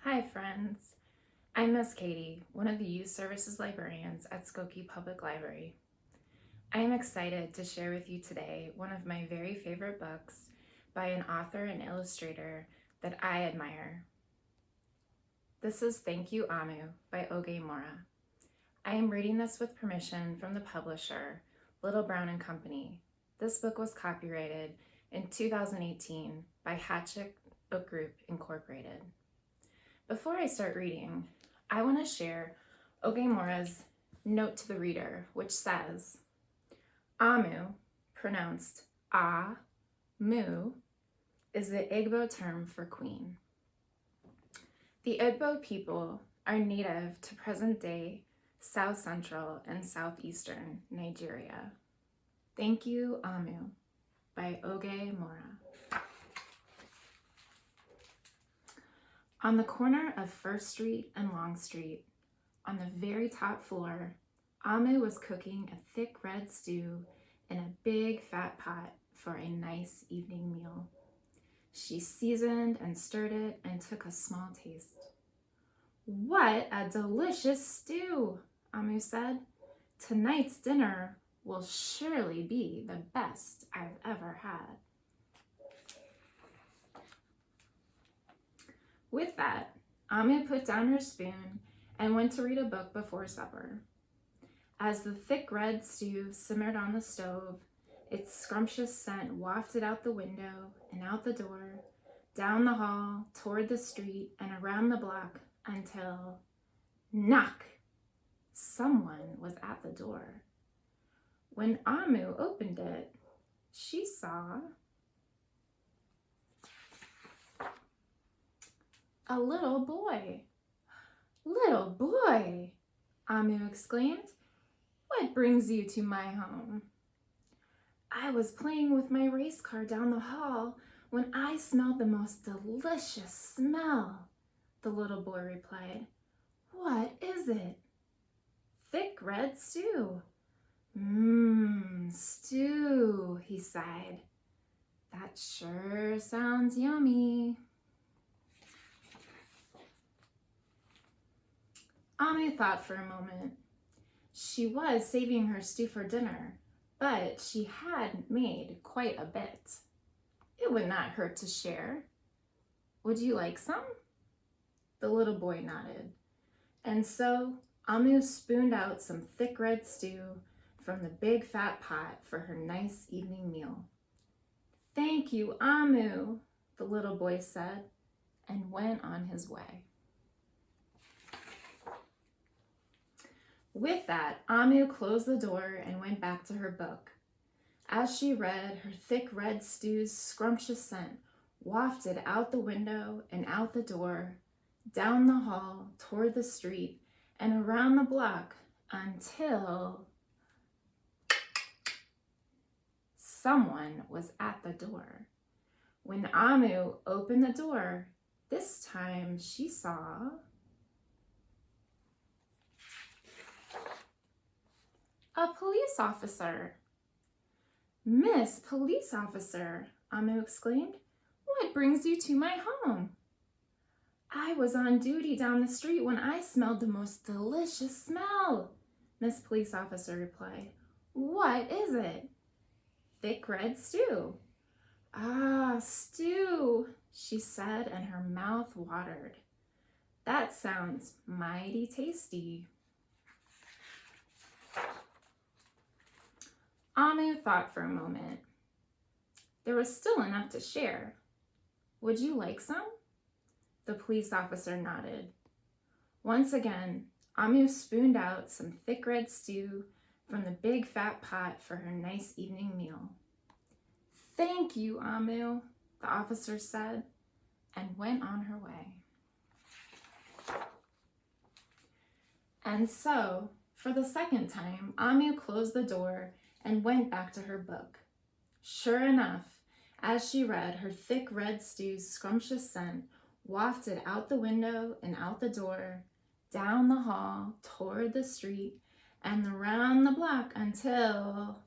Hi friends, I'm Miss Katie, one of the Youth Services librarians at Skokie Public Library. I am excited to share with you today one of my very favorite books by an author and illustrator that I admire. This is Thank You Amu by Oge Mora. I am reading this with permission from the publisher, Little Brown and Company. This book was copyrighted in 2018 by Hatchet Book Group Incorporated. Before I start reading, I want to share Oge Mora's note to the reader, which says, Amu, pronounced A-mu, is the Igbo term for queen. The Igbo people are native to present-day South Central and Southeastern Nigeria. Thank You, Amu, by Oge Mora. On the corner of First Street and Long Street, on the very top floor, Amu was cooking a thick red stew in a big fat pot for a nice evening meal. She seasoned and stirred it and took a small taste. What a delicious stew, Amu said. Tonight's dinner will surely be the best I've ever had. With that, Amu put down her spoon and went to read a book before supper. As the thick red stew simmered on the stove, its scrumptious scent wafted out the window and out the door, down the hall, toward the street, and around the block until, knock! Someone was at the door. When Amu opened it, she saw a little boy. Little boy, Amu exclaimed. What brings you to my home? I was playing with my race car down the hall when I smelled the most delicious smell, the little boy replied. What is it? Thick red stew. Stew, he sighed. That sure sounds yummy. Amu thought for a moment. She was saving her stew for dinner, but she had made quite a bit. It would not hurt to share. Would you like some? The little boy nodded. And so Amu spooned out some thick red stew from the big fat pot for her nice evening meal. Thank you, Amu, the little boy said, and went on his way. With that, Amu closed the door and went back to her book. As she read, her thick red stew's scrumptious scent wafted out the window and out the door, down the hall, toward the street, and around the block until someone was at the door. When Amu opened the door, this time she saw a police officer. Miss Police Officer, Amu exclaimed, what brings you to my home? I was on duty down the street when I smelled the most delicious smell, Miss Police Officer replied. What is it? Thick red stew. Ah, stew, she said, and her mouth watered. That sounds mighty tasty. Amu thought for a moment. There was still enough to share. Would you like some? The police officer nodded. Once again, Amu spooned out some thick red stew from the big fat pot for her nice evening meal. Thank you, Amu, the officer said, and went on her way. And so, for the second time, Amu closed the door and went back to her book. Sure enough, as she read, her thick red stew's scrumptious scent wafted out the window and out the door, down the hall, toward the street, and around the block until,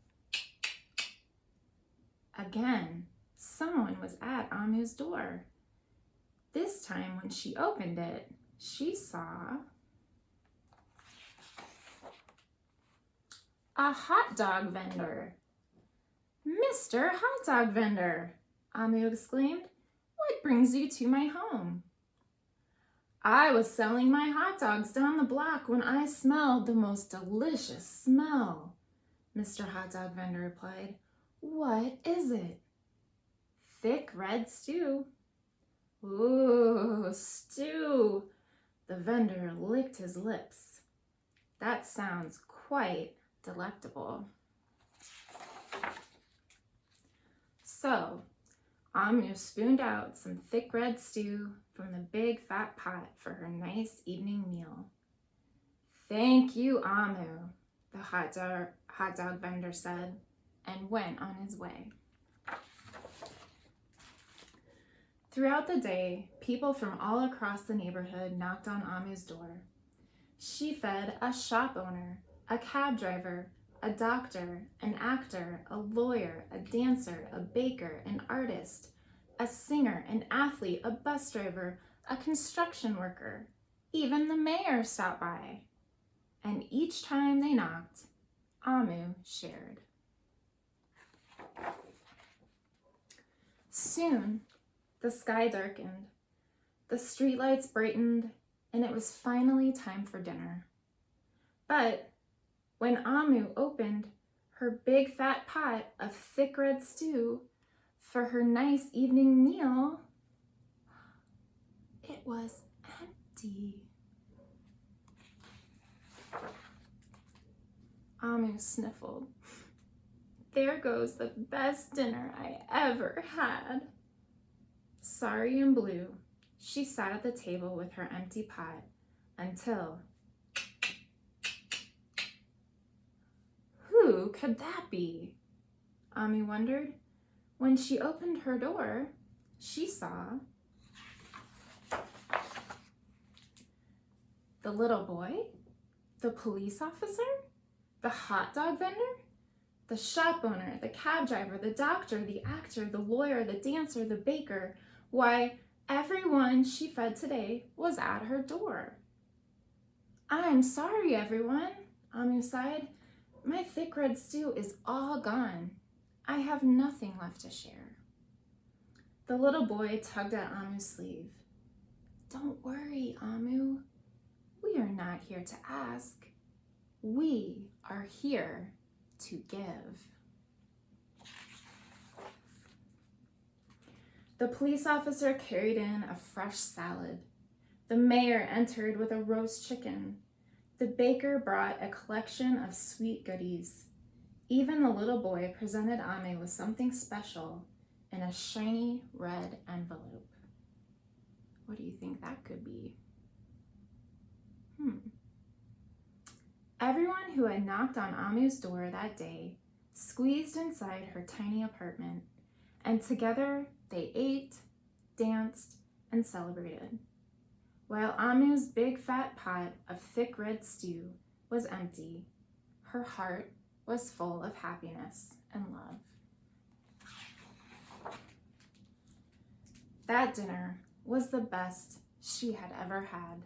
again, someone was at Amu's door. This time when she opened it, she saw a hot dog vendor. "Mr. Hot Dog Vendor," Amu exclaimed, "what brings you to my home?" "I was selling my hot dogs down the block when I smelled the most delicious smell," Mr. Hot Dog Vendor replied. "What is it?" "Thick red stew." "Ooh, stew." The vendor licked his lips. "That sounds quite delectable." So, Amu spooned out some thick red stew from the big fat pot for her nice evening meal. "Thank you, Amu," the hot dog vendor said, and went on his way. Throughout the day, people from all across the neighborhood knocked on Amu's door. She fed a shop owner, a cab driver, a doctor, an actor, a lawyer, a dancer, a baker, an artist, a singer, an athlete, a bus driver, a construction worker. Even the mayor stopped by. And each time they knocked, Amu shared. Soon, the sky darkened, the streetlights brightened, and it was finally time for dinner. But when Amu opened her big fat pot of thick red stew for her nice evening meal, it was empty. Amu sniffled. "There goes the best dinner I ever had." Sorry and blue, she sat at the table with her empty pot until... Who could that be? Amu wondered. When she opened her door, she saw the little boy, the police officer, the hot dog vendor, the shop owner, the cab driver, the doctor, the actor, the lawyer, the dancer, the baker. Why, everyone she fed today was at her door. "I'm sorry, everyone," Amu sighed. "My thick red stew is all gone. I have nothing left to share." The little boy tugged at Amu's sleeve. "Don't worry, Amu. We are not here to ask. We are here to give." The police officer carried in a fresh salad. The mayor entered with a roast chicken. The baker brought a collection of sweet goodies. Even the little boy presented Amu with something special in a shiny red envelope. What do you think that could be? Everyone who had knocked on Amu's door that day squeezed inside her tiny apartment, and together they ate, danced, and celebrated. While Amu's big fat pot of thick red stew was empty, her heart was full of happiness and love. That dinner was the best she had ever had.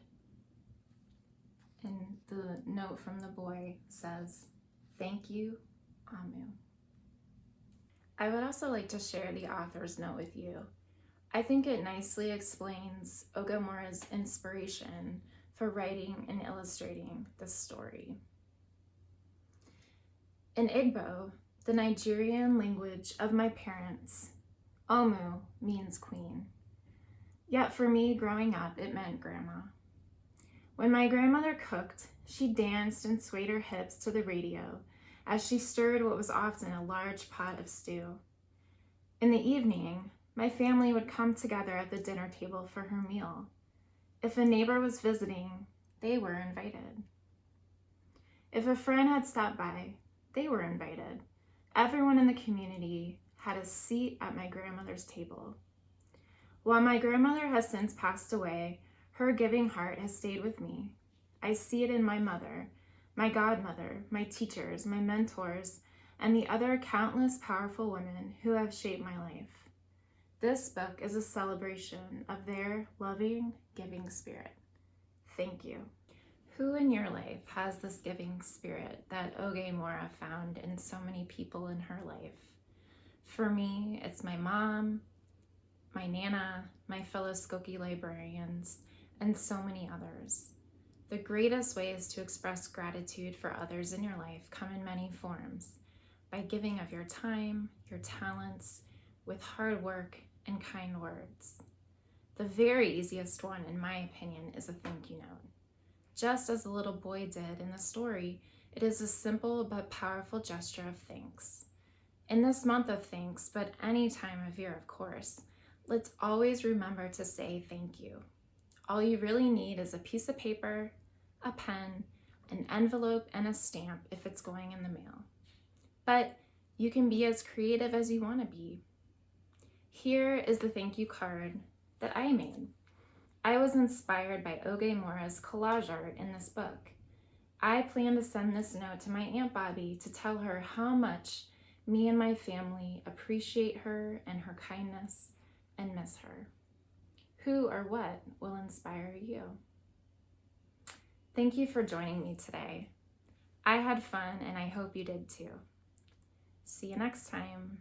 And the note from the boy says, "Thank you, Amu." I would also like to share the author's note with you. I think it nicely explains Ogamura's inspiration for writing and illustrating this story. In Igbo, the Nigerian language of my parents, Omu means queen. Yet for me, growing up, it meant grandma. When my grandmother cooked, she danced and swayed her hips to the radio as she stirred what was often a large pot of stew. In the evening, my family would come together at the dinner table for her meal. If a neighbor was visiting, they were invited. If a friend had stopped by, they were invited. Everyone in the community had a seat at my grandmother's table. While my grandmother has since passed away, her giving heart has stayed with me. I see it in my mother, my godmother, my teachers, my mentors, and the other countless powerful women who have shaped my life. This book is a celebration of their loving, giving spirit. Thank you. Who in your life has this giving spirit that Oge Mora found in so many people in her life? For me, it's my mom, my Nana, my fellow Skokie librarians, and so many others. The greatest ways to express gratitude for others in your life come in many forms, by giving of your time, your talents, with hard work and kind words. The very easiest one, in my opinion, is a thank you note. Just as the little boy did in the story, it is a simple but powerful gesture of thanks. In this month of thanks, but any time of year, of course, let's always remember to say thank you. All you really need is a piece of paper, a pen, an envelope, and a stamp if it's going in the mail. But you can be as creative as you want to be. Here is the thank you card that I made. I was inspired by Oge Mora's collage art in this book. I plan to send this note to my Aunt Bobby to tell her how much me and my family appreciate her and her kindness and miss her. Who or what will inspire you? Thank you for joining me today. I had fun and I hope you did too. See you next time.